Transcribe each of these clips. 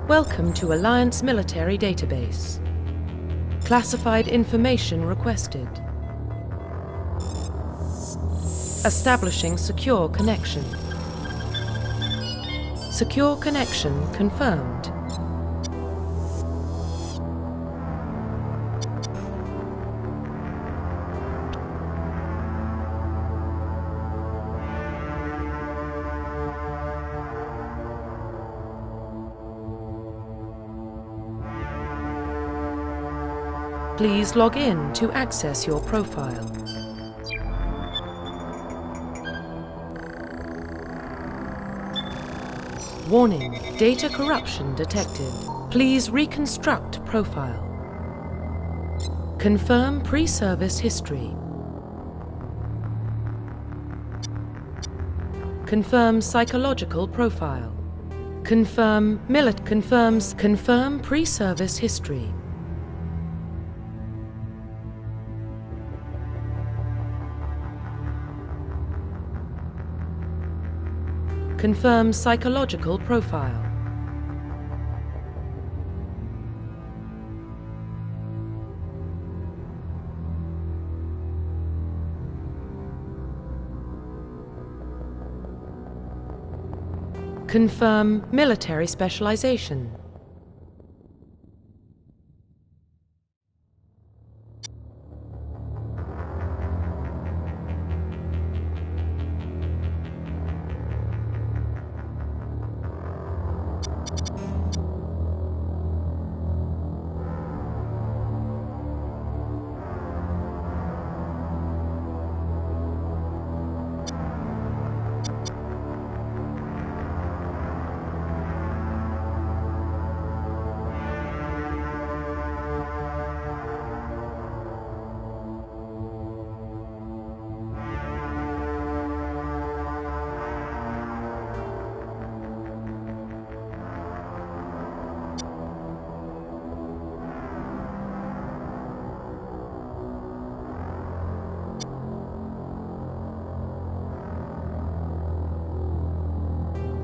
Welcome to Alliance Military Database. Classified information requested. Establishing secure connection. Secure connection confirmed. Please log in to access your profile. Warning, data corruption detected. Please reconstruct profile. Confirm pre-service history. Confirm psychological profile. Confirm pre-service history. Confirm psychological profile. Confirm military specialization.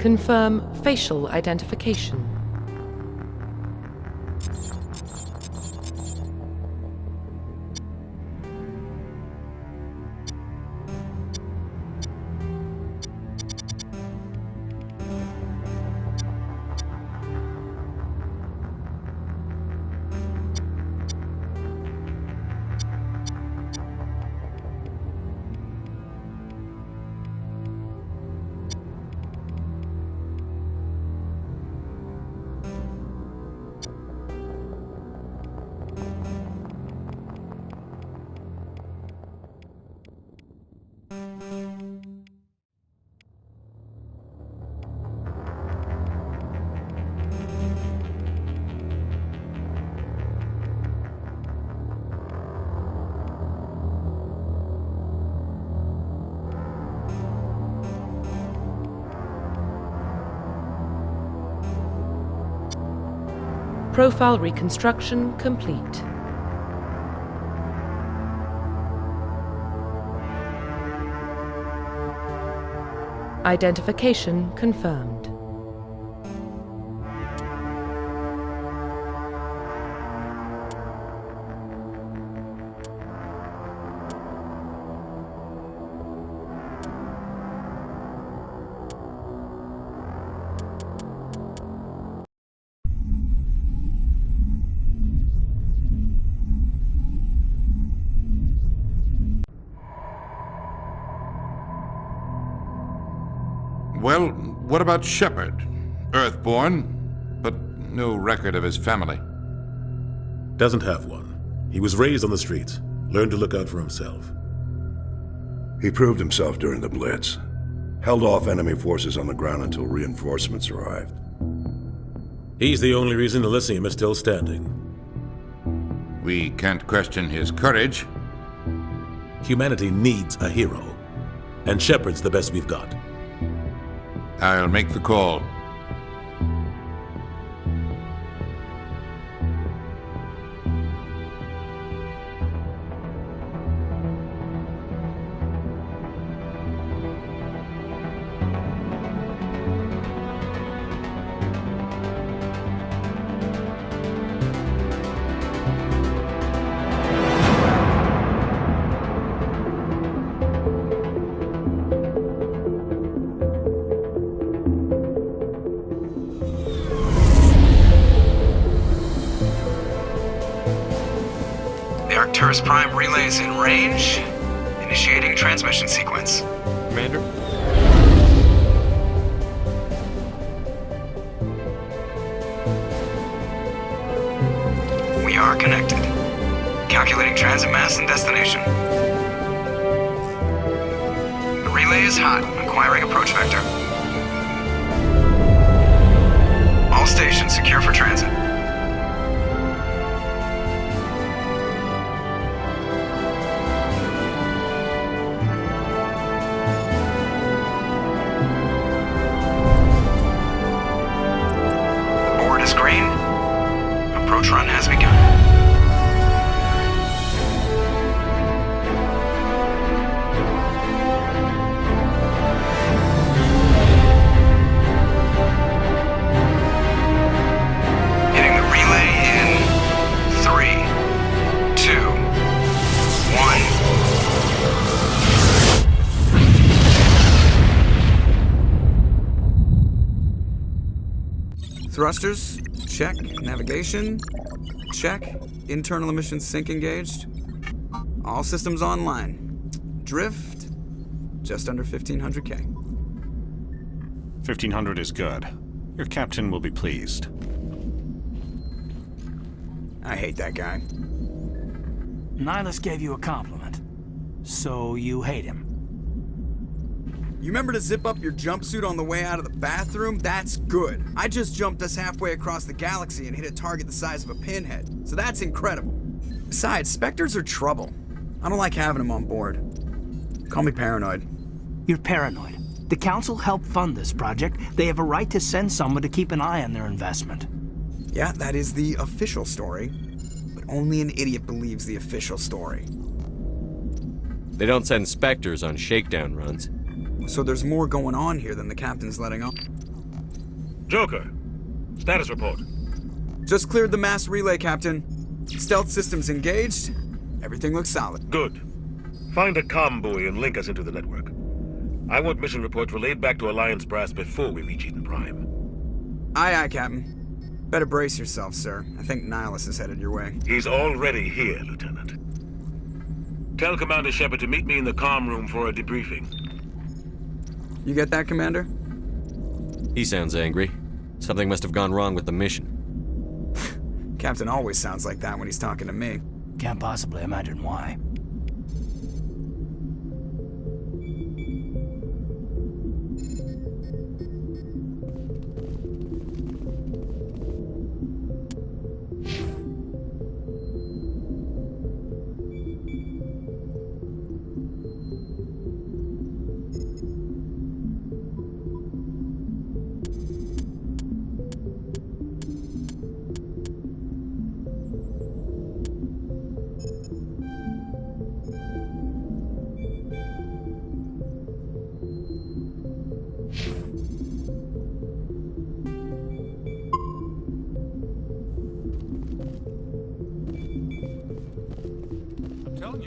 Confirm facial identification. Profile reconstruction complete. Identification confirmed. Well, what about Shepard? Earthborn, but no record of his family. Doesn't have one. He was raised on the streets, learned to look out for himself. He proved himself during the Blitz. Held off enemy forces on the ground until reinforcements arrived. He's the only reason Elysium is still standing. We can't question his courage. Humanity needs a hero, and Shepard's the best we've got. I'll make the call. First Prime relays in range. Initiating transmission sequence. Commander? We are connected. Calculating transit mass and destination. The relay is hot. Acquiring approach vector. All stations secure for transit. The board is green. Approach run has begun. Hitting the relay in 3, 2, 1. Thrusters, check. Navigation, check. Internal emissions sync engaged. All systems online. Drift, just under 1500K. 1500 is good. Your captain will be pleased. I hate that guy. Nihilus gave you a compliment. So you hate him. You remember to zip up your jumpsuit on the way out of the bathroom? That's good. I just jumped us halfway across the galaxy and hit a target the size of a pinhead. So that's incredible. Besides, Spectres are trouble. I don't like having them on board. Call me paranoid. You're paranoid. The Council helped fund this project. They have a right to send someone to keep an eye on their investment. Yeah, that is the official story. But only an idiot believes the official story. They don't send Spectres on shakedown runs. So there's more going on here than the captain's letting on. Joker, status report. Just cleared the mass relay, Captain. Stealth systems engaged. Everything looks solid. Good. Find a comm buoy and link us into the network. I want mission reports relayed back to Alliance Brass before we reach Eden Prime. Aye, aye, Captain. Better brace yourself, sir. I think Nihilus is headed your way. He's already here, Lieutenant. Tell Commander Shepard to meet me in the comm room for a debriefing. You get that, Commander? He sounds angry. Something must have gone wrong with the mission. Captain always sounds like that when he's talking to me. Can't possibly imagine why.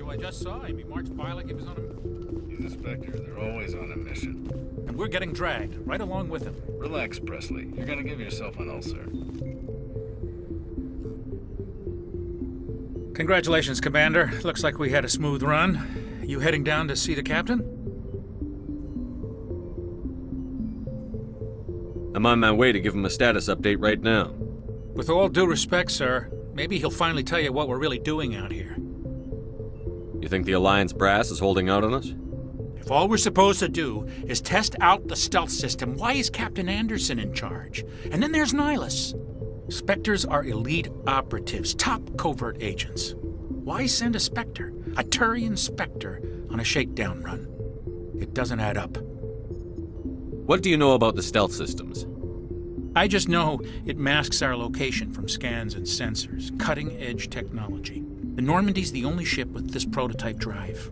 I just saw him. He marched by like he was on a... He's a Spectre. They're always on a mission. And we're getting dragged, right along with him. Relax, Presley. You're gonna give yourself an ulcer. Congratulations, Commander. Looks like we had a smooth run. You heading down to see the captain? I'm on my way to give him a status update right now. With all due respect, sir, maybe he'll finally tell you what we're really doing out here. You think the Alliance Brass is holding out on us? If all we're supposed to do is test out the stealth system, why is Captain Anderson in charge? And then there's Nihilus. Spectres are elite operatives, top covert agents. Why send a Spectre, a Turian Spectre, on a shakedown run? It doesn't add up. What do you know about the stealth systems? I just know it masks our location from scans and sensors, cutting-edge technology. The Normandy's the only ship with this prototype drive.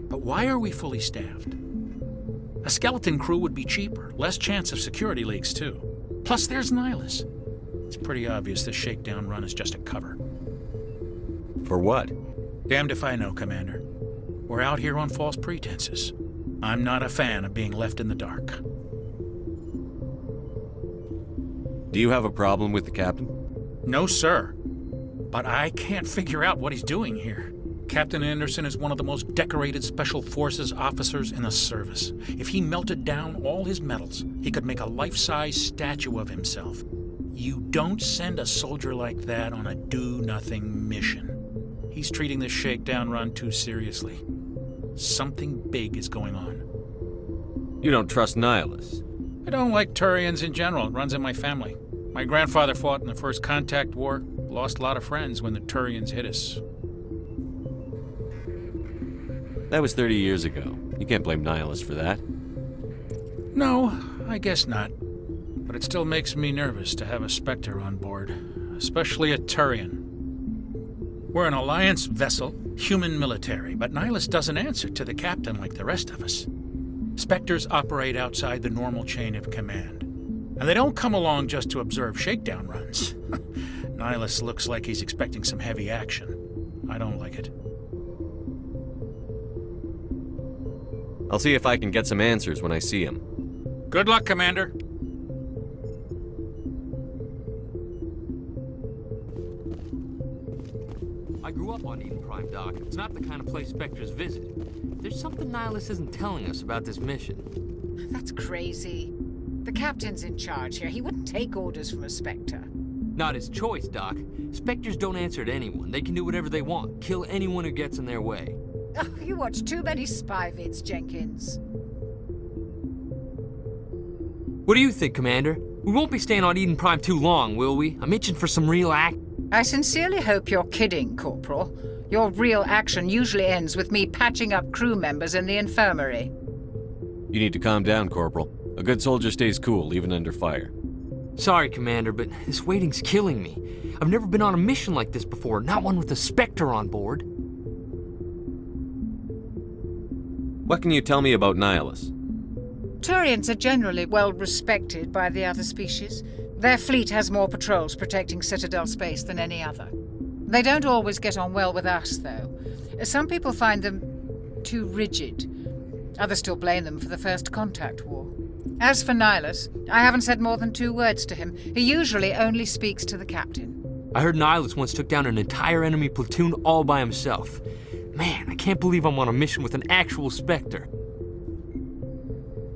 But why are we fully staffed? A skeleton crew would be cheaper, less chance of security leaks too. Plus there's Nihilus. It's pretty obvious this shakedown run is just a cover. For what? Damned if I know, Commander. We're out here on false pretenses. I'm not a fan of being left in the dark. Do you have a problem with the captain? No, sir. But I can't figure out what he's doing here. Captain Anderson is one of the most decorated Special Forces officers in the service. If he melted down all his medals, he could make a life-size statue of himself. You don't send a soldier like that on a do-nothing mission. He's treating this shakedown run too seriously. Something big is going on. You don't trust Nihilus? I don't like Turians in general. It runs in my family. My grandfather fought in the First Contact War, lost a lot of friends when the Turians hit us. That was 30 years ago. You can't blame Nihilus for that. No, I guess not. But it still makes me nervous to have a Spectre on board, especially a Turian. We're an Alliance vessel, human military, but Nihilus doesn't answer to the captain like the rest of us. Spectres operate outside the normal chain of command. And they don't come along just to observe shakedown runs. Nihilus looks like he's expecting some heavy action. I don't like it. I'll see if I can get some answers when I see him. Good luck, Commander. I grew up on Eden Prime, Doc. It's not the kind of place Spectres visit. There's something Nihilus isn't telling us about this mission. That's crazy. The captain's in charge here. He wouldn't take orders from a Spectre. Not his choice, Doc. Spectres don't answer to anyone. They can do whatever they want. Kill anyone who gets in their way. Oh, you watch too many spy vids, Jenkins. What do you think, Commander? We won't be staying on Eden Prime too long, will we? I'm itching for some real act. I sincerely hope you're kidding, Corporal. Your real action usually ends with me patching up crew members in the infirmary. You need to calm down, Corporal. A good soldier stays cool, even under fire. Sorry, Commander, but this waiting's killing me. I've never been on a mission like this before, not one with a Spectre on board. What can you tell me about Nihilus? Turians are generally well respected by the other species. Their fleet has more patrols protecting Citadel space than any other. They don't always get on well with us, though. Some people find them too rigid. Others still blame them for the First Contact War. As for Nihilus, I haven't said more than 2 words to him. He usually only speaks to the captain. I heard Nihilus once took down an entire enemy platoon all by himself. Man, I can't believe I'm on a mission with an actual Spectre.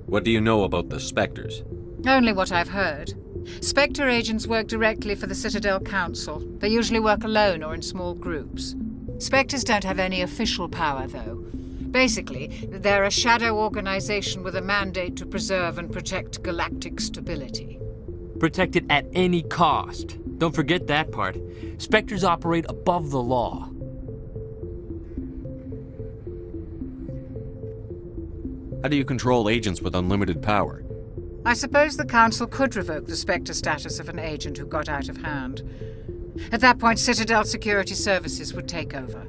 What do you know about the Spectres? Only what I've heard. Spectre agents work directly for the Citadel Council. They usually work alone or in small groups. Spectres don't have any official power, though. Basically, they're a shadow organization with a mandate to preserve and protect galactic stability. Protect it at any cost. Don't forget that part. Spectres operate above the law. How do you control agents with unlimited power? I suppose the Council could revoke the Spectre status of an agent who got out of hand. At that point, Citadel Security Services would take over.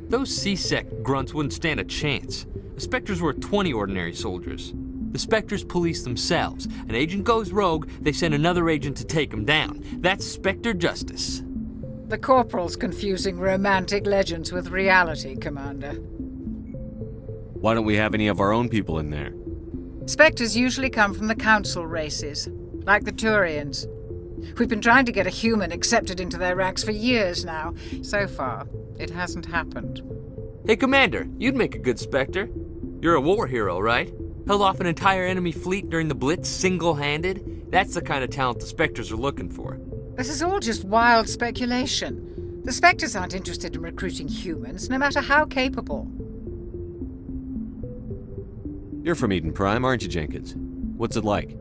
Those C-Sec grunts wouldn't stand a chance. The Spectres were 20 ordinary soldiers. The Spectres police themselves. An agent goes rogue, they send another agent to take him down. That's Spectre justice. The Corporal's confusing romantic legends with reality, Commander. Why don't we have any of our own people in there? Spectres usually come from the Council races, like the Turians. We've been trying to get a human accepted into their ranks for years now. So far, it hasn't happened. Hey, Commander, you'd make a good Spectre. You're a war hero, right? Held off an entire enemy fleet during the Blitz single-handed? That's the kind of talent the Spectres are looking for. This is all just wild speculation. The Spectres aren't interested in recruiting humans, no matter how capable. You're from Eden Prime, aren't you, Jenkins? What's it like?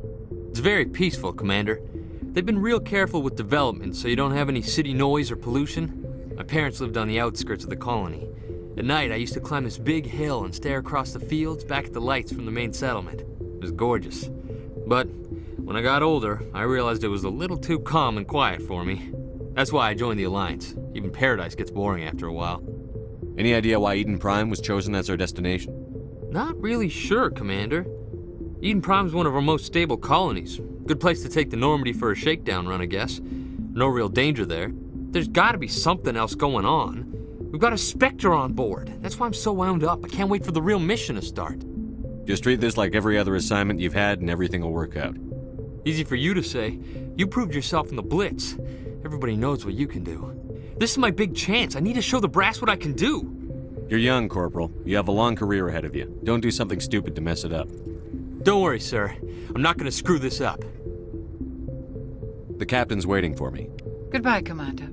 It's very peaceful, Commander. They've been real careful with development, so you don't have any city noise or pollution. My parents lived on the outskirts of the colony. At night, I used to climb this big hill and stare across the fields back at the lights from the main settlement. It was gorgeous. But when I got older, I realized it was a little too calm and quiet for me. That's why I joined the Alliance. Even Paradise gets boring after a while. Any idea why Eden Prime was chosen as our destination? Not really sure, Commander. Eden Prime's one of our most stable colonies. Good place to take the Normandy for a shakedown run, I guess. No real danger there. There's gotta be something else going on. We've got a Spectre on board. That's why I'm so wound up. I can't wait for the real mission to start. Just treat this like every other assignment you've had and everything will work out. Easy for you to say. You proved yourself in the Blitz. Everybody knows what you can do. This is my big chance. I need to show the brass what I can do. You're young, Corporal. You have a long career ahead of you. Don't do something stupid to mess it up. Don't worry, sir. I'm not gonna screw this up. The captain's waiting for me. Goodbye, Commander.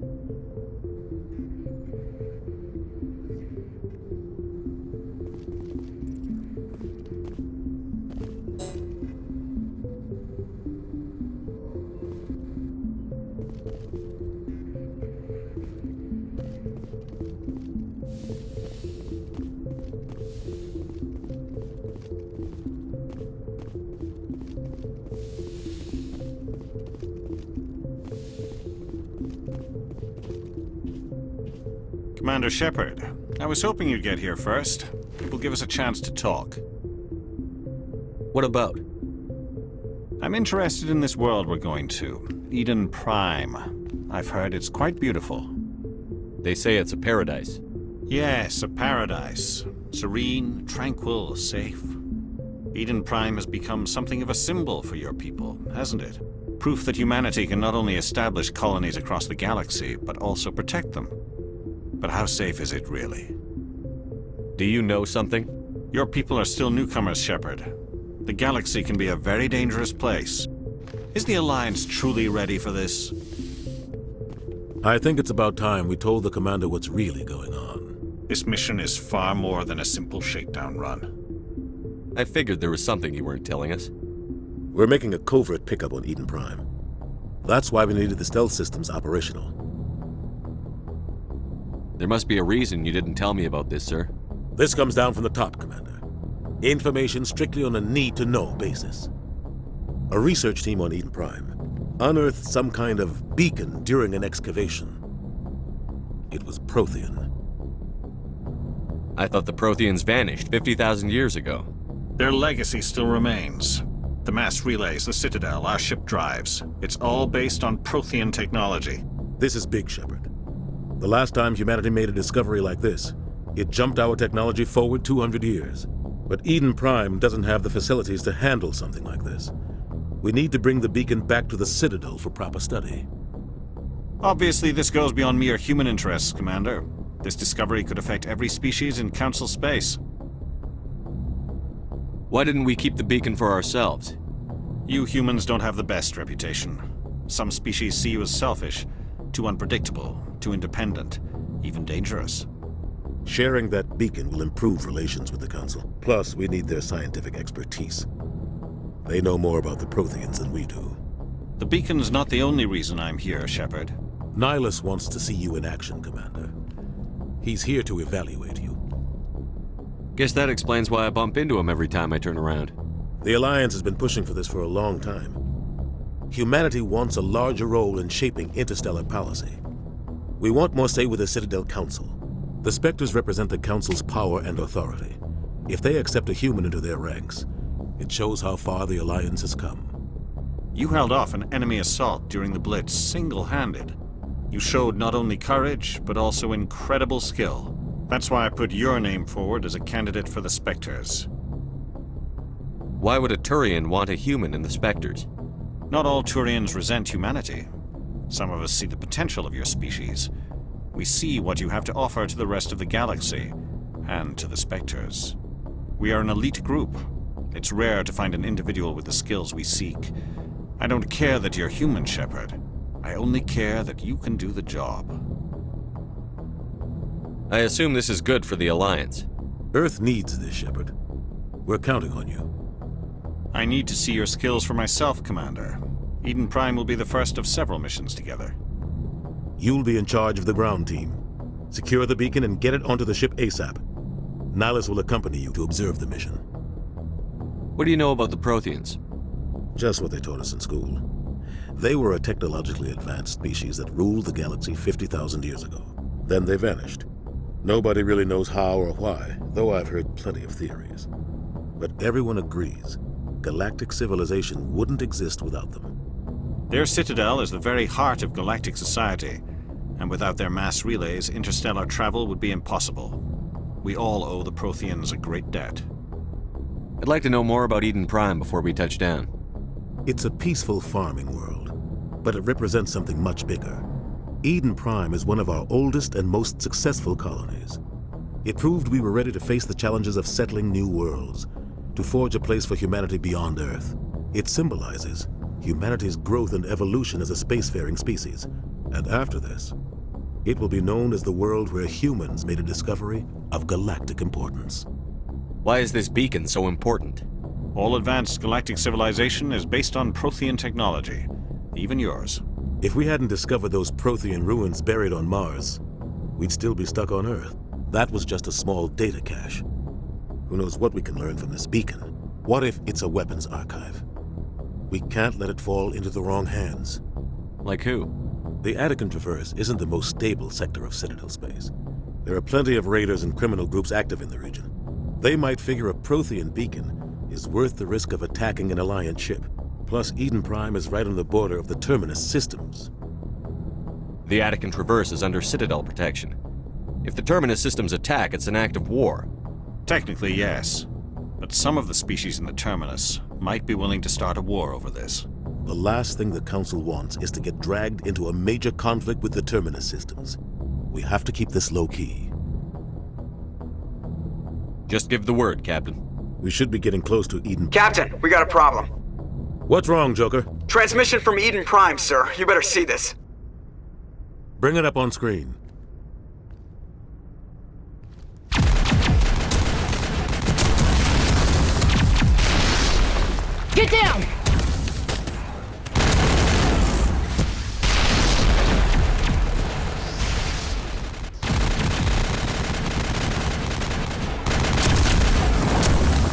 Commander Shepard, I was hoping you'd get here first. It will give us a chance to talk. What about? I'm interested in this world we're going to, Eden Prime. I've heard it's quite beautiful. They say it's a paradise. Yes, a paradise. Serene, tranquil, safe. Eden Prime has become something of a symbol for your people, hasn't it? Proof that humanity can not only establish colonies across the galaxy, but also protect them. But how safe is it, really? Do you know something? Your people are still newcomers, Shepard. The galaxy can be a very dangerous place. Is the Alliance truly ready for this? I think it's about time we told the Commander what's really going on. This mission is far more than a simple shakedown run. I figured there was something you weren't telling us. We're making a covert pickup on Eden Prime. That's why we needed the stealth systems operational. There must be a reason you didn't tell me about this, sir. This comes down from the top, Commander. Information strictly on a need-to-know basis. A research team on Eden Prime unearthed some kind of beacon during an excavation. It was Prothean. I thought the Protheans vanished 50,000 years ago. Their legacy still remains. The mass relays, the Citadel, our ship drives. It's all based on Prothean technology. This is big, Shepard. The last time humanity made a discovery like this, it jumped our technology forward 200 years. But Eden Prime doesn't have the facilities to handle something like this. We need to bring the beacon back to the Citadel for proper study. Obviously, this goes beyond mere human interests, Commander. This discovery could affect every species in Council space. Why didn't we keep the beacon for ourselves? You humans don't have the best reputation. Some species see you as selfish, too unpredictable, too independent, even dangerous. Sharing that beacon will improve relations with the Council. Plus, we need their scientific expertise. They know more about the Protheans than we do. The beacon's not the only reason I'm here, Shepard. Nihilus wants to see you in action, Commander. He's here to evaluate you. Guess that explains why I bump into him every time I turn around. The Alliance has been pushing for this for a long time. Humanity wants a larger role in shaping interstellar policy. We want more say with the Citadel Council. The Spectres represent the Council's power and authority. If they accept a human into their ranks, it shows how far the Alliance has come. You held off an enemy assault during the Blitz single-handed. You showed not only courage, but also incredible skill. That's why I put your name forward as a candidate for the Spectres. Why would a Turian want a human in the Spectres? Not all Turians resent humanity. Some of us see the potential of your species. We see what you have to offer to the rest of the galaxy, and to the Spectres. We are an elite group. It's rare to find an individual with the skills we seek. I don't care that you're human, Shepard. I only care that you can do the job. I assume this is good for the Alliance. Earth needs this, Shepard. We're counting on you. I need to see your skills for myself, Commander. Eden Prime will be the first of several missions together. You'll be in charge of the ground team. Secure the beacon and get it onto the ship ASAP. Nihilus will accompany you to observe the mission. What do you know about the Protheans? Just what they taught us in school. They were a technologically advanced species that ruled the galaxy 50,000 years ago. Then they vanished. Nobody really knows how or why, though I've heard plenty of theories. But everyone agrees, galactic civilization wouldn't exist without them. Their citadel is the very heart of galactic society, and without their mass relays, interstellar travel would be impossible. We all owe the Protheans a great debt. I'd like to know more about Eden Prime before we touch down. It's a peaceful farming world, but it represents something much bigger. Eden Prime is one of our oldest and most successful colonies. It proved we were ready to face the challenges of settling new worlds, to forge a place for humanity beyond Earth. It symbolizes humanity's growth and evolution as a spacefaring species. And after this, it will be known as the world where humans made a discovery of galactic importance. Why is this beacon so important? All advanced galactic civilization is based on Prothean technology, even yours. If we hadn't discovered those Prothean ruins buried on Mars, we'd still be stuck on Earth. That was just a small data cache. Who knows what we can learn from this beacon? What if it's a weapons archive? We can't let it fall into the wrong hands. Like who? The Attican Traverse isn't the most stable sector of Citadel space. There are plenty of raiders and criminal groups active in the region. They might figure a Prothean beacon is worth the risk of attacking an Alliance ship. Plus, Eden Prime is right on the border of the Terminus systems. The Attican Traverse is under Citadel protection. If the Terminus systems attack, it's an act of war. Technically, yes. But some of the species in the Terminus might be willing to start a war over this. The last thing the Council wants is to get dragged into a major conflict with the Terminus systems. We have to keep this low-key. Just give the word, Captain. We should be getting close to Eden. Captain, we got a problem. What's wrong, Joker? Transmission from Eden Prime, sir. You better see this. Bring it up on screen. Get down!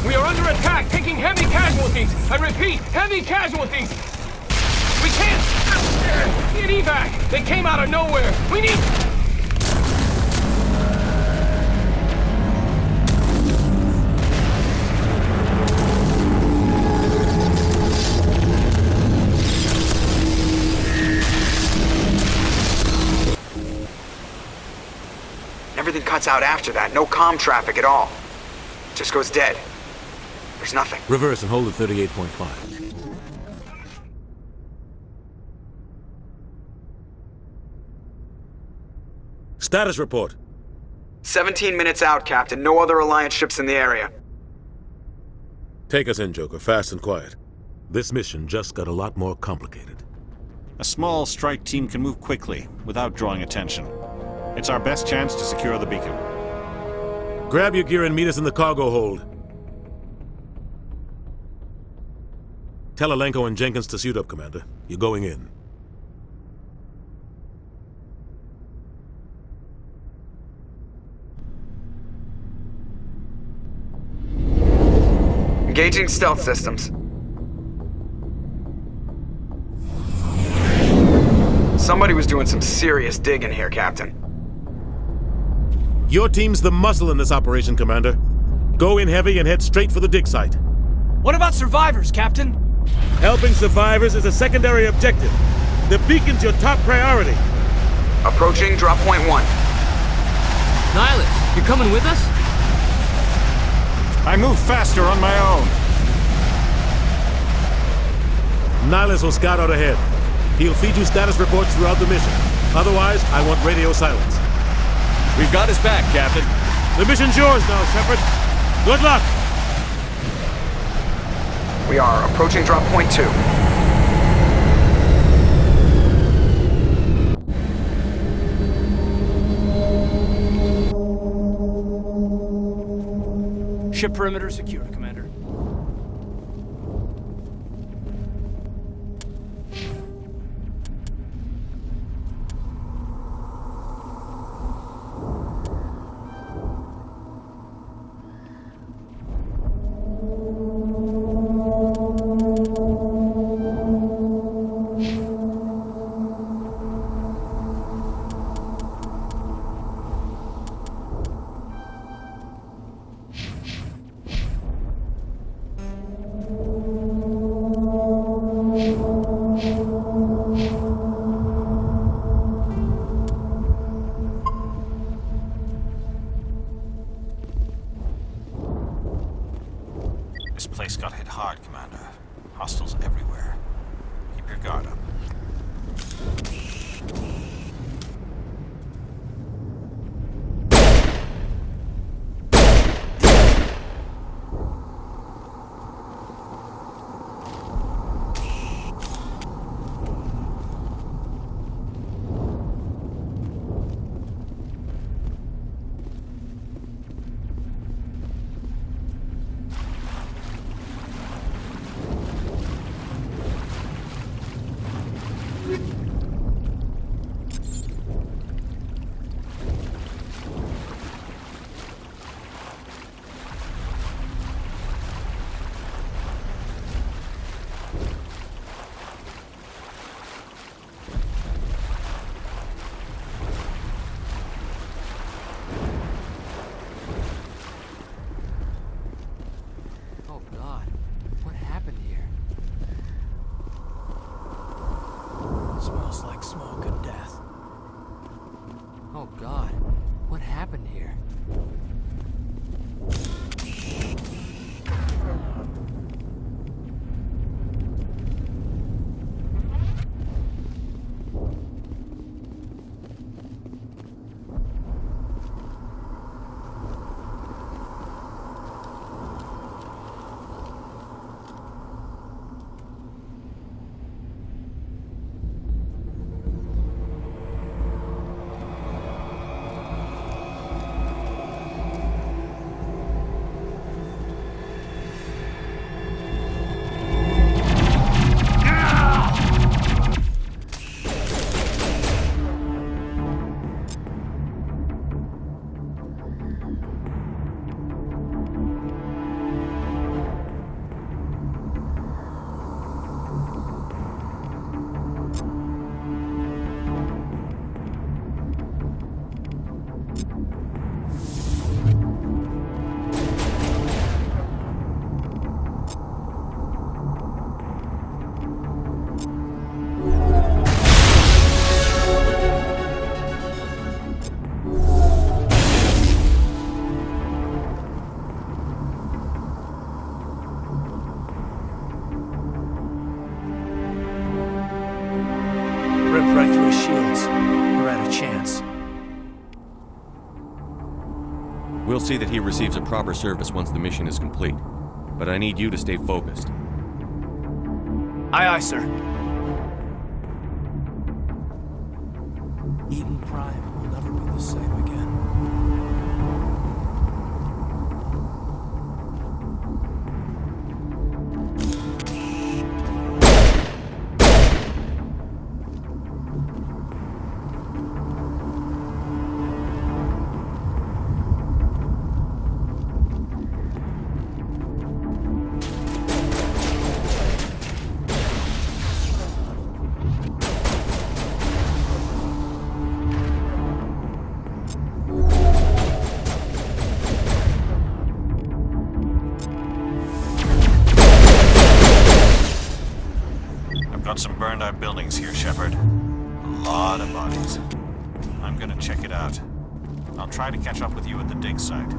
We are under attack, taking heavy casualties. I repeat, heavy casualties. We can't get evac. They came out of nowhere. We need... Everything cuts out after that. No comm traffic at all. Just goes dead. There's nothing. Reverse and hold at 38.5. Status report. 17 minutes out, Captain. No other Alliance ships in the area. Take us in, Joker, fast and quiet. This mission just got a lot more complicated. A small strike team can move quickly, without drawing attention. It's our best chance to secure the beacon. Grab your gear and meet us in the cargo hold. Tell Alenko and Jenkins to suit up, Commander. You're going in. Engaging stealth systems. Somebody was doing some serious digging here, Captain. Your team's the muscle in this operation, Commander. Go in heavy and head straight for the dig site. What about survivors, Captain? Helping survivors is a secondary objective. The beacon's your top priority. Approaching drop point 1. Nihilus, you're coming with us? I move faster on my own. Nihilus will scout out ahead. He'll feed you status reports throughout the mission. Otherwise, I want radio silence. We've got his back, Captain. The mission's yours now, Shepard. Good luck! We are approaching drop point 2. Ship perimeter secure, Commander. This place got hit hard, Commander. Hostiles everywhere. Keep your guard up. see that he receives a proper service once the mission is complete. But I need you to stay focused. Aye, aye, sir. Eden Prime will never be the same again. Got some burned out buildings here, Shepard. A lot of bodies. I'm gonna check it out. I'll try to catch up with you at the dig site.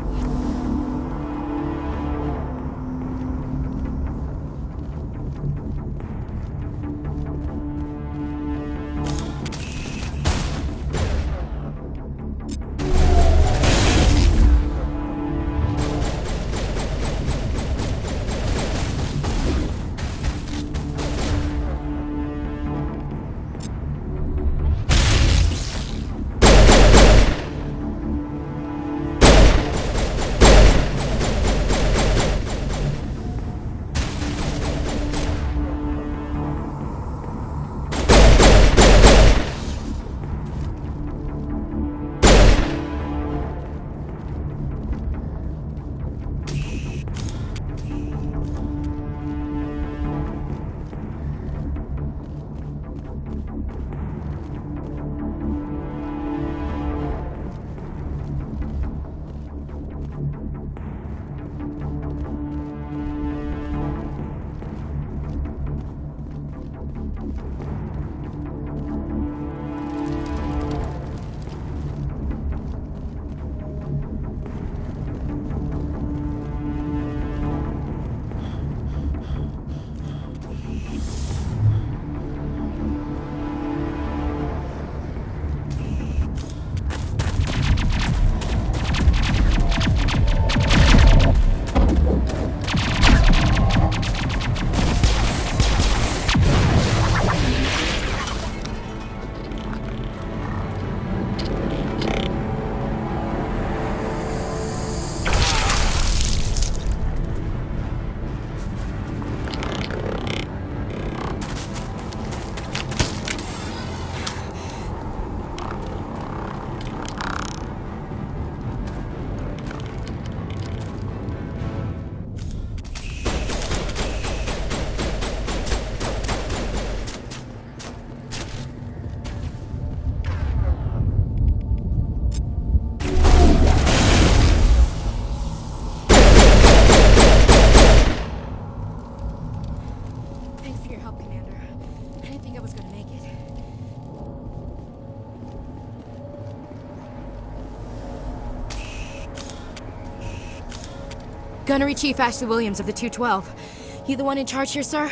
Gunnery Chief Ashley Williams of the 212. You the one in charge here, sir?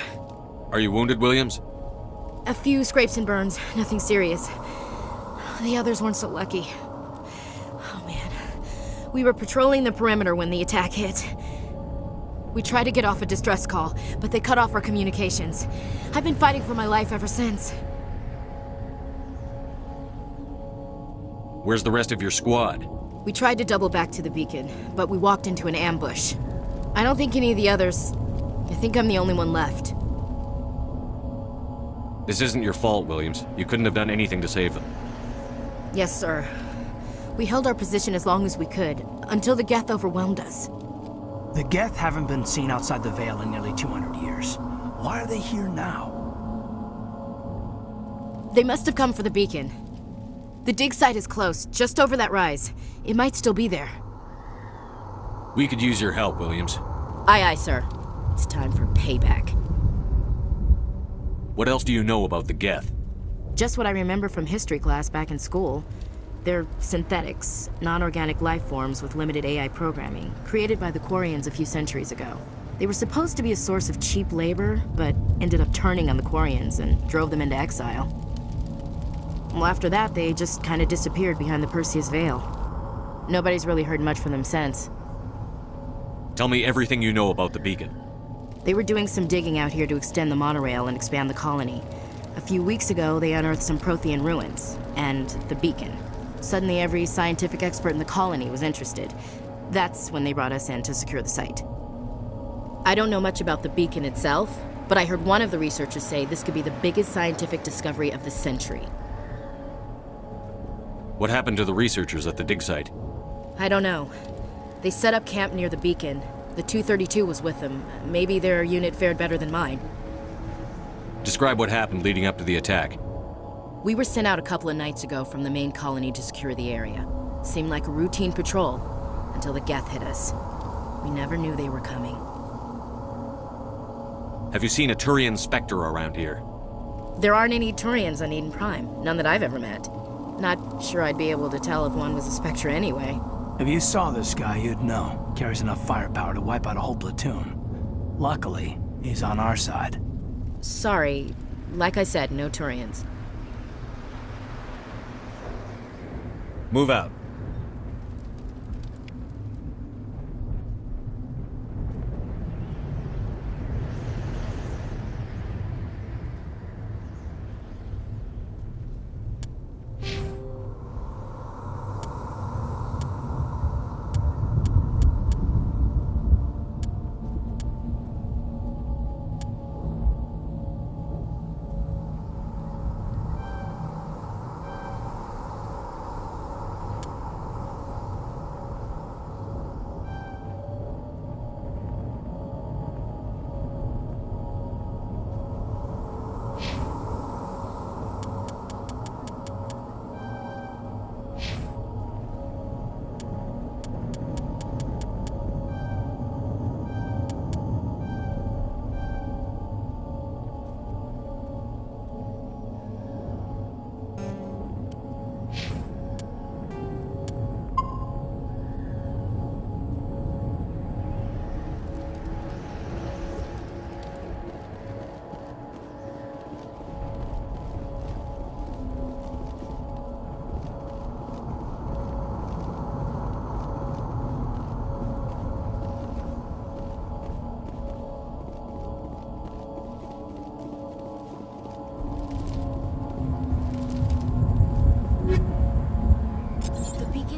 Are you wounded, Williams? A few scrapes and burns, nothing serious. The others weren't so lucky. Oh man. We were patrolling the perimeter when the attack hit. We tried to get off a distress call, but they cut off our communications. I've been fighting for my life ever since. Where's the rest of your squad? We tried to double back to the beacon, but we walked into an ambush. I don't think any of the others... I think I'm the only one left. This isn't your fault, Williams. You couldn't have done anything to save them. Yes, sir. We held our position as long as we could, until the Geth overwhelmed us. The Geth haven't been seen outside the Veil in nearly 200 years. Why are they here now? They must have come for the beacon. The dig site is close, just over that rise. It might still be there. We could use your help, Williams. Aye, aye, sir. It's time for payback. What else do you know about the Geth? Just what I remember from history class back in school. They're synthetics, non-organic life forms with limited AI programming, created by the Quarians a few centuries ago. They were supposed to be a source of cheap labor, but ended up turning on the Quarians and drove them into exile. Well, after that, they just kind of disappeared behind the Perseus Veil. Nobody's really heard much from them since. Tell me everything you know about the beacon. They were doing some digging out here to extend the monorail and expand the colony. A few weeks ago, they unearthed some Prothean ruins, and the beacon. Suddenly, every scientific expert in the colony was interested. That's when they brought us in to secure the site. I don't know much about the beacon itself, but I heard one of the researchers say this could be the biggest scientific discovery of the century. What happened to the researchers at the dig site? I don't know. They set up camp near the beacon. The 232 was with them. Maybe their unit fared better than mine. Describe what happened leading up to the attack. We were sent out a couple of nights ago from the main colony to secure the area. Seemed like a routine patrol, until the Geth hit us. We never knew they were coming. Have you seen a Turian Spectre around here? There aren't any Turians on Eden Prime. None that I've ever met. Not sure I'd be able to tell if one was a Spectre anyway. If you saw this guy, you'd know. Carries enough firepower to wipe out a whole platoon. Luckily, he's on our side. Sorry. Like I said, no Turians. Move out.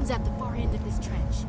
At the far end of this trench.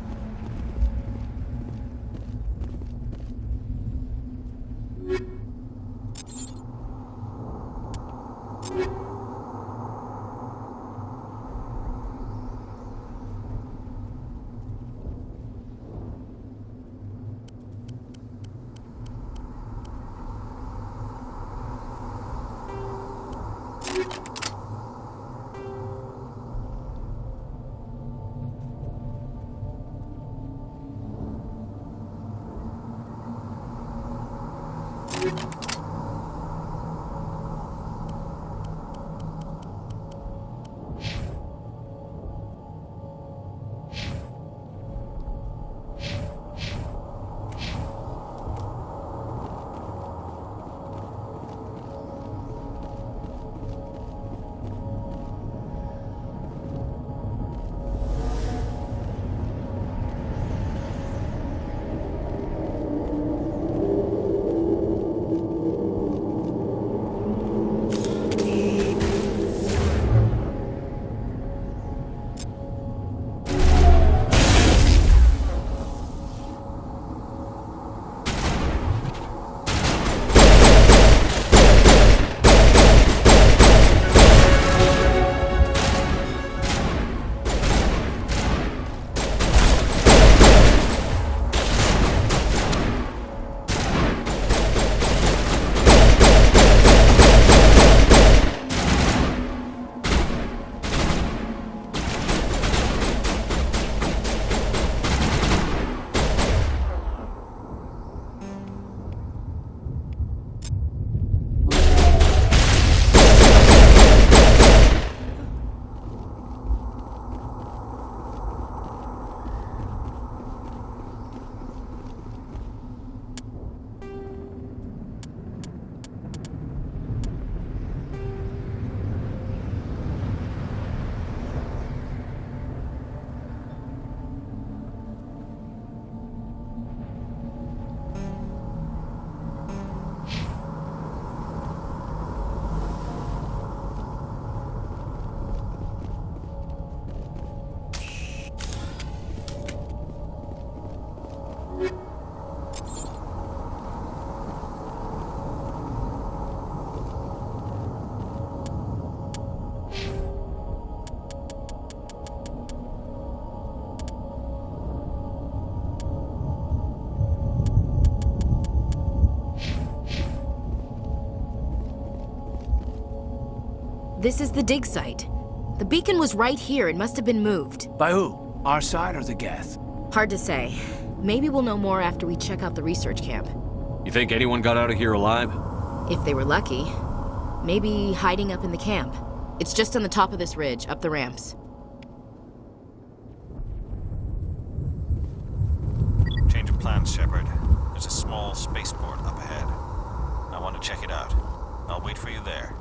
This is the dig site. The beacon was right here and must have been moved. By who? Our side or the Geth? Hard to say. Maybe we'll know more after we check out the research camp. You think anyone got out of here alive? If they were lucky. Maybe hiding up in the camp. It's just on the top of this ridge, up the ramps. Change of plans, Shepard. There's a small spaceport up ahead. I want to check it out. I'll wait for you there.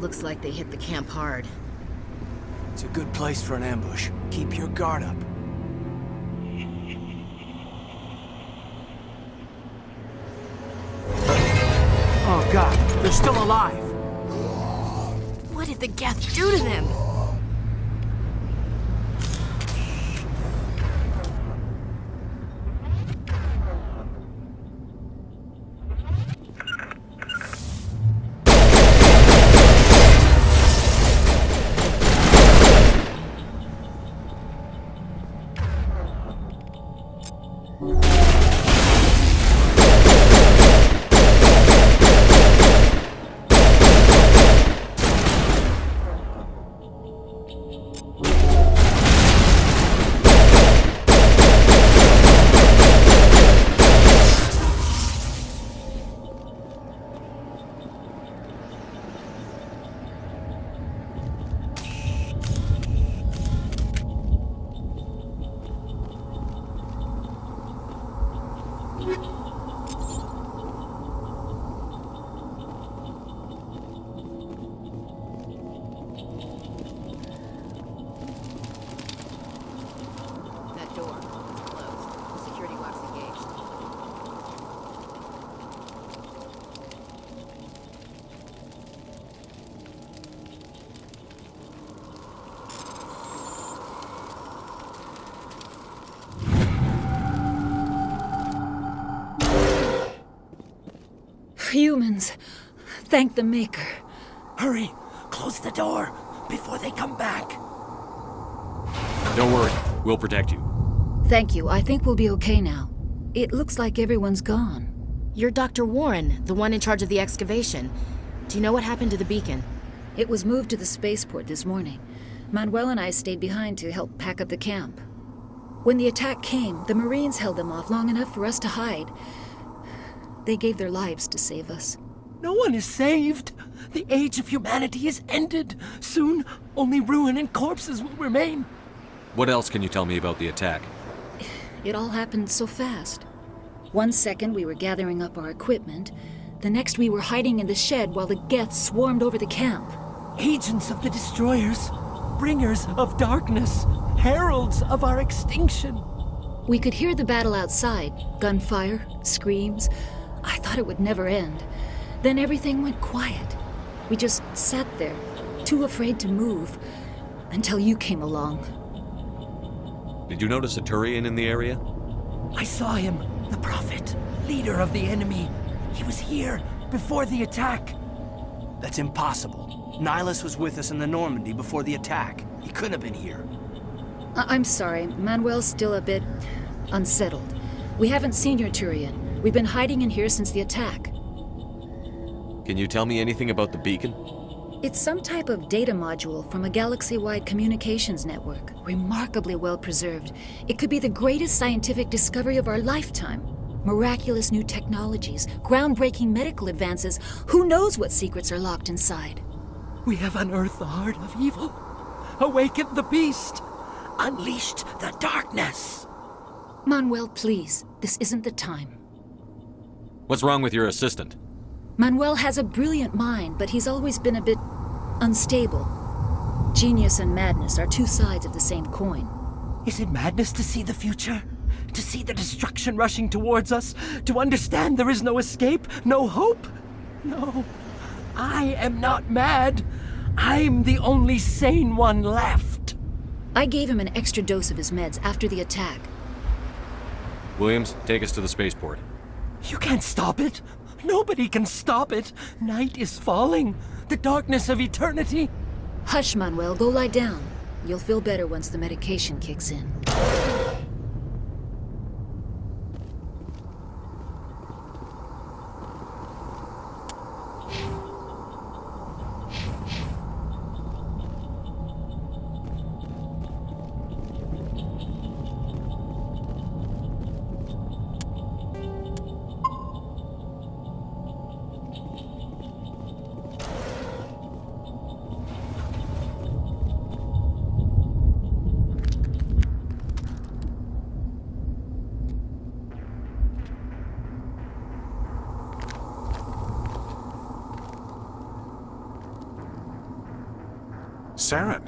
Looks like they hit the camp hard. It's a good place for an ambush. Keep your guard up. Oh god, they're still alive! What did the Geth do to them? Humans. Thank the Maker. Hurry! Close the door before they come back. Don't worry. We'll protect you. Thank you. I think we'll be okay now. It looks like everyone's gone. You're Dr. Warren, the one in charge of the excavation. Do you know what happened to the beacon? It was moved to the spaceport this morning. Manuel and I stayed behind to help pack up the camp. When the attack came, the Marines held them off long enough for us to hide. They gave their lives to save us. No one is saved. The age of humanity is ended. Soon, only ruin and corpses will remain. What else can you tell me about the attack? It all happened so fast. 1 second we were gathering up our equipment. The next we were hiding in the shed while the Geth swarmed over the camp. Agents of the Destroyers. Bringers of darkness. Heralds of our extinction. We could hear the battle outside. Gunfire, screams. I thought it would never end. Then everything went quiet. We just sat there, too afraid to move, until you came along. Did you notice a Turian in the area? I saw him, the Prophet, leader of the enemy. He was here before the attack. That's impossible. Nihilus was with us in the Normandy before the attack. He couldn't have been here. I'm sorry. Manuel's still a bit unsettled. We haven't seen your Turian. We've been hiding in here since the attack. Can you tell me anything about the beacon? It's some type of data module from a galaxy-wide communications network. Remarkably well preserved. It could be the greatest scientific discovery of our lifetime. Miraculous new technologies, groundbreaking medical advances. Who knows what secrets are locked inside? We have unearthed the heart of evil, awakened the beast, unleashed the darkness. Manuel, please. This isn't the time. What's wrong with your assistant? Manuel has a brilliant mind, but he's always been a bit unstable. Genius and madness are two sides of the same coin. Is it madness to see the future? To see the destruction rushing towards us? To understand there is no escape? No hope? No. I am not mad. I'm the only sane one left. I gave him an extra dose of his meds after the attack. Williams, take us to the spaceport. You can't stop it. Nobody can stop it. Night is falling. The darkness of eternity. Hush, Manuel. Go lie down. You'll feel better once the medication kicks in. Saren.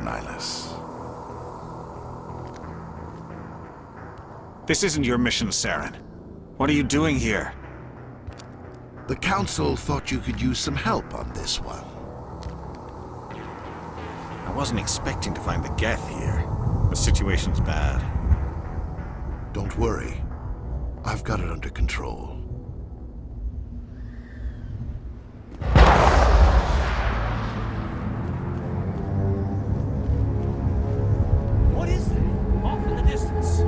Nihilus. This isn't your mission, Saren. What are you doing here? The Council thought you could use some help on this one. I wasn't expecting to find the Geth here. The situation's bad. Don't worry. I've got it under control. What is that? Off in the distance.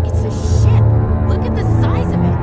It's a ship. Look at the size of it.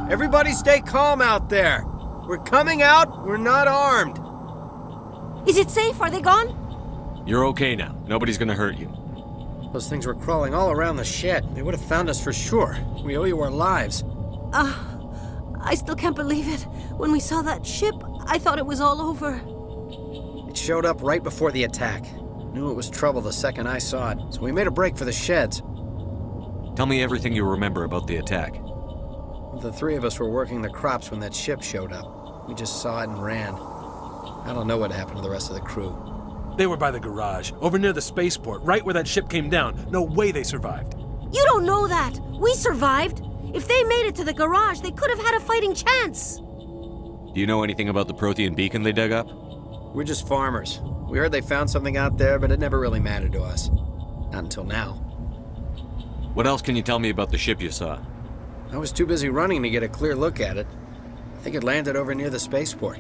Everybody stay calm out there. We're coming out, we're not armed. Is it safe? Are they gone? You're okay now. Nobody's gonna hurt you. Those things were crawling all around the shed. They would have found us for sure. We owe you our lives. I still can't believe it. When we saw that ship, I thought it was all over. It showed up right before the attack. Knew it was trouble the second I saw it, so we made a break for the sheds. Tell me everything you remember about the attack. The three of us were working the crops when that ship showed up. We just saw it and ran. I don't know what happened to the rest of the crew. They were by the garage, over near the spaceport, right where that ship came down. No way they survived. You don't know that. We survived. If they made it to the garage, they could have had a fighting chance. Do you know anything about the Prothean beacon they dug up? We're just farmers. We heard they found something out there, but it never really mattered to us. Not until now. What else can you tell me about the ship you saw? I was too busy running to get a clear look at it. I think it landed over near the spaceport.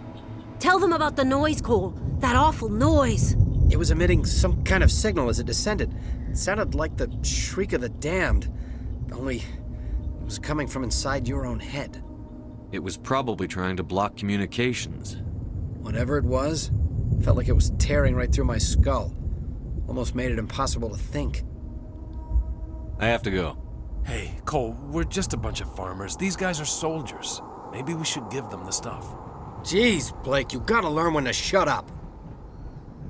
Tell them about the noise, Cole. That awful noise. It was emitting some kind of signal as it descended. It sounded like the shriek of the damned. Only it was coming from inside your own head. It was probably trying to block communications. Whatever it was, felt like it was tearing right through my skull. Almost made it impossible to think. I have to go. Hey, Cole, we're just a bunch of farmers. These guys are soldiers. Maybe we should give them the stuff. Jeez, Blake, you gotta learn when to shut up.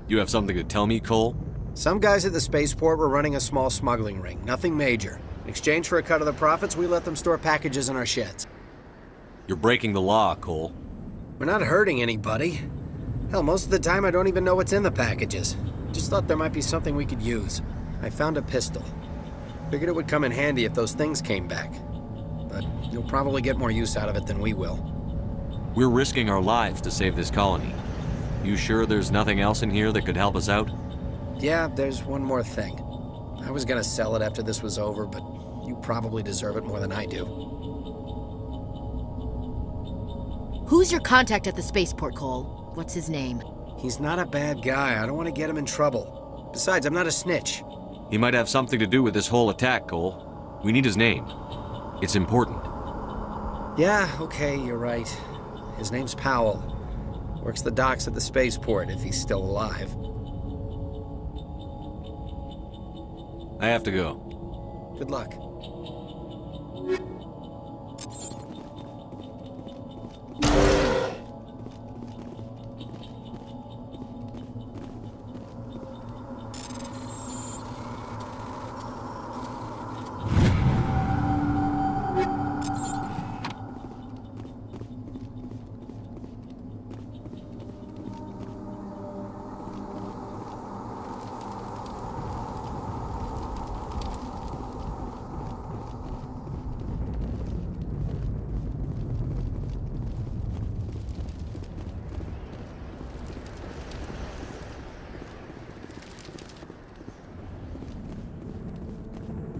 You have something to tell me, Cole? Some guys at the spaceport were running a small smuggling ring, nothing major. In exchange for a cut of the profits, we let them store packages in our sheds. You're breaking the law, Cole. We're not hurting anybody. Hell, most of the time I don't even know what's in the packages. Just thought there might be something we could use. I found a pistol. Figured it would come in handy if those things came back. But you'll probably get more use out of it than we will. We're risking our lives to save this colony. You sure there's nothing else in here that could help us out? Yeah, there's one more thing. I was gonna sell it after this was over, but you probably deserve it more than I do. Who's your contact at the spaceport, Cole? What's his name? He's not a bad guy. I don't want to get him in trouble. Besides, I'm not a snitch. He might have something to do with this whole attack, Cole. We need his name. It's important. Yeah, okay, you're right. His name's Powell. Works the docks at the spaceport, if he's still alive. I have to go. Good luck.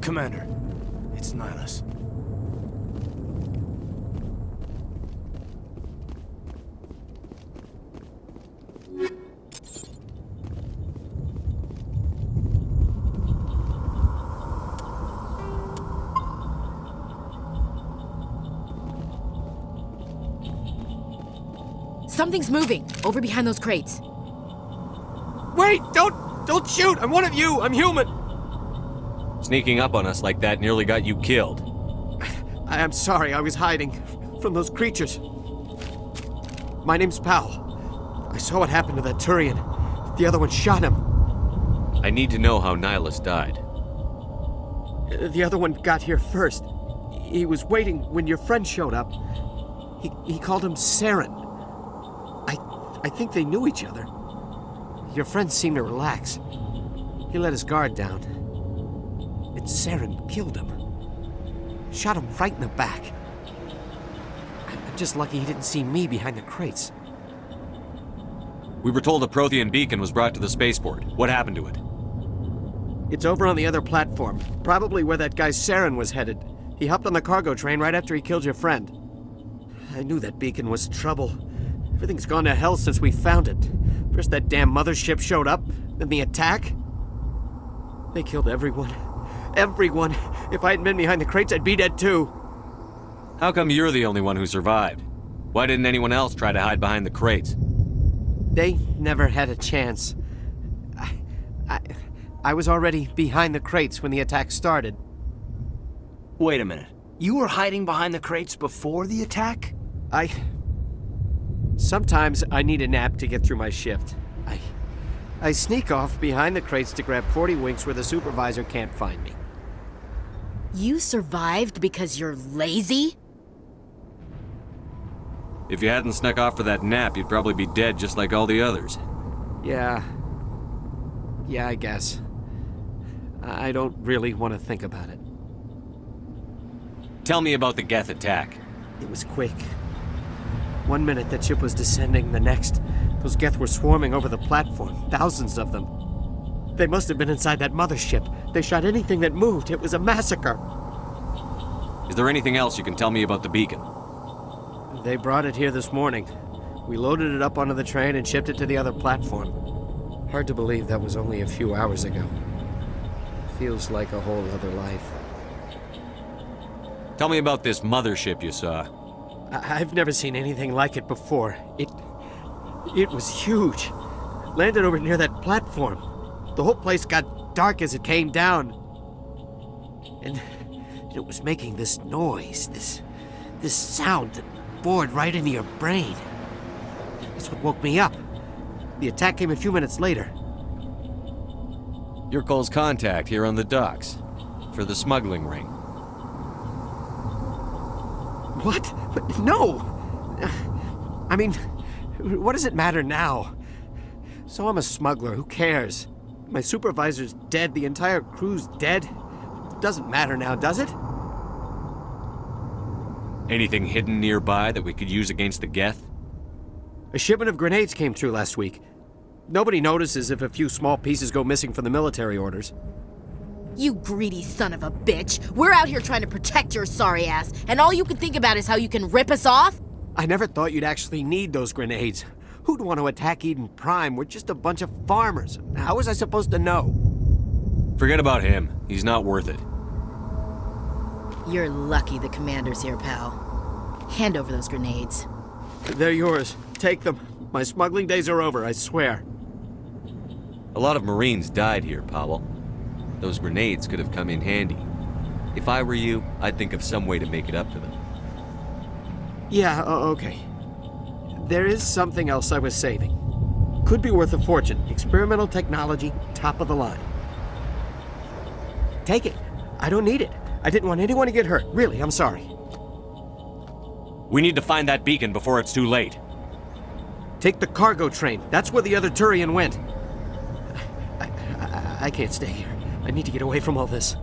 Commander, it's Nihilus. Something's moving, over behind those crates. Wait! Don't shoot! I'm one of you! I'm human! Sneaking up on us like that nearly got you killed. I'm sorry, I was hiding from those creatures. My name's Powell. I saw what happened to that Turian. The other one shot him. I need to know how Nihilus died. The other one got here first. He was waiting when your friend showed up. He called him Saren. I think they knew each other. Your friend seemed to relax. He let his guard down. And Saren killed him. Shot him right in the back. I'm just lucky he didn't see me behind the crates. We were told a Prothean beacon was brought to the spaceport. What happened to it? It's over on the other platform. Probably where that guy Saren was headed. He hopped on the cargo train right after he killed your friend. I knew that beacon was trouble. Everything's gone to hell since we found it. First that damn mothership showed up, then the attack. They killed everyone. Everyone. If I hadn't been behind the crates, I'd be dead too. How come you're the only one who survived? Why didn't anyone else try to hide behind the crates? They never had a chance. I was already behind the crates when the attack started. Wait a minute. You were hiding behind the crates before the attack? Sometimes I need a nap to get through my shift. I sneak off behind the crates to grab 40 winks where the supervisor can't find me. You survived because you're lazy? If you hadn't snuck off for that nap, you'd probably be dead just like all the others. Yeah, I guess. I don't really want to think about it. Tell me about the Geth attack. It was quick. 1 minute that ship was descending, the next, those Geth were swarming over the platform, thousands of them. They must have been inside that mothership. They shot anything that moved. It was a massacre. Is there anything else you can tell me about the beacon? They brought it here this morning. We loaded it up onto the train and shipped it to the other platform. Hard to believe that was only a few hours ago. Feels like a whole other life. Tell me about this mothership you saw. I've never seen anything like it before. It was huge. Landed over near that platform. The whole place got dark as it came down. And it was making this noise, this sound that bored right into your brain. That's what woke me up. The attack came a few minutes later. You're Cole's contact here on the docks for the smuggling ring. What? No! I mean, what does it matter now? So I'm a smuggler, who cares? My supervisor's dead, the entire crew's dead. Doesn't matter now, does it? Anything hidden nearby that we could use against the Geth? A shipment of grenades came through last week. Nobody notices if a few small pieces go missing from the military orders. You greedy son of a bitch. We're out here trying to protect your sorry ass, and all you can think about is how you can rip us off? I never thought you'd actually need those grenades. Who'd want to attack Eden Prime? We're just a bunch of farmers. How was I supposed to know? Forget about him. He's not worth it. You're lucky the commander's here, pal. Hand over those grenades. They're yours. Take them. My smuggling days are over, I swear. A lot of Marines died here, Powell. Those grenades could have come in handy. If I were you, I'd think of some way to make it up to them. Yeah, okay. There is something else I was saving. Could be worth a fortune. Experimental technology, top of the line. Take it. I don't need it. I didn't want anyone to get hurt. Really, I'm sorry. We need to find that beacon before it's too late. Take the cargo train. That's where the other Turian went. I can't stay here. I need to get away from all this.